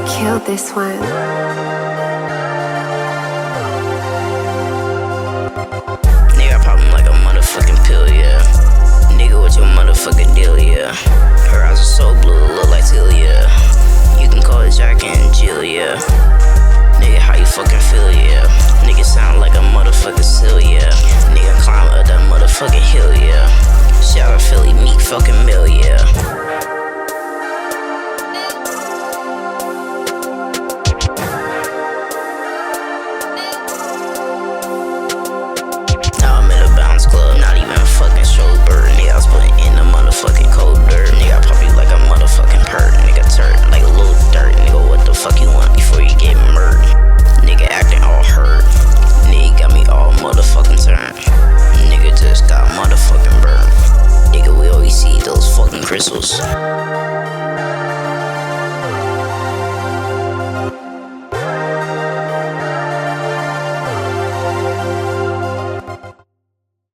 killed this one. Nigga, I pop him like a motherfucking pill, yeah. Nigga, what's your motherfucking deal, yeah? Her eyes are so blue, look like Celia. You can call it Jack and Jill, yeah. Nigga, how you fucking feel, yeah? Nigga sound like a motherfucking seal, yeah. Nigga climb up that motherfucking hill, yeah. Shout out Philly, Meek fucking Mill, yeah. Crystals.